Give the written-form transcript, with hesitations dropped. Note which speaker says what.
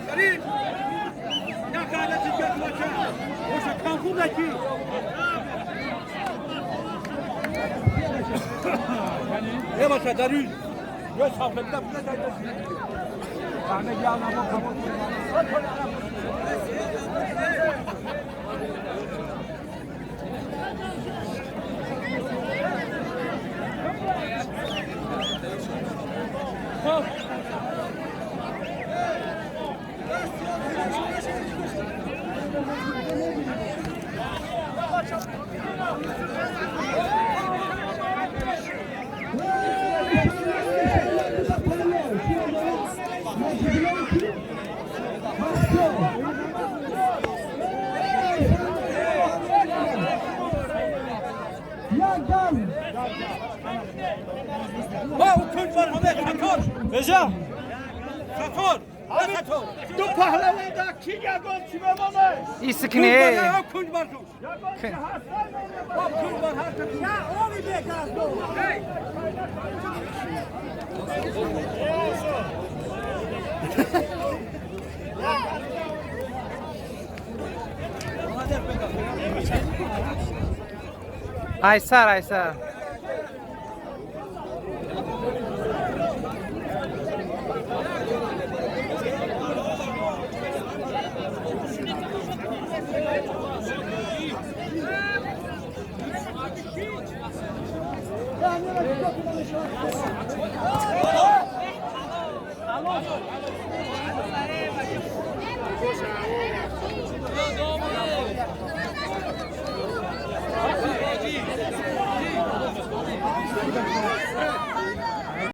Speaker 1: Karim. Ya kada çıkıyor maça. O şakan buradaki. Ne maça darül. Yok safletten bile daydı. Kahve yağına bakalım. Ha o kök var Ahmet Şator.
Speaker 2: Recep.
Speaker 1: Şator. Ha Şator.
Speaker 3: Tu pahlavada ki ya gol kime mama?
Speaker 2: İsikini.
Speaker 1: Ya kök var tu.
Speaker 3: Ya gol ki hasan mı?
Speaker 1: Ha kök var her tarafı.
Speaker 3: Ya o bir de gaz bu. Hey.
Speaker 2: Aysar, Aysar.
Speaker 3: Ya ne var?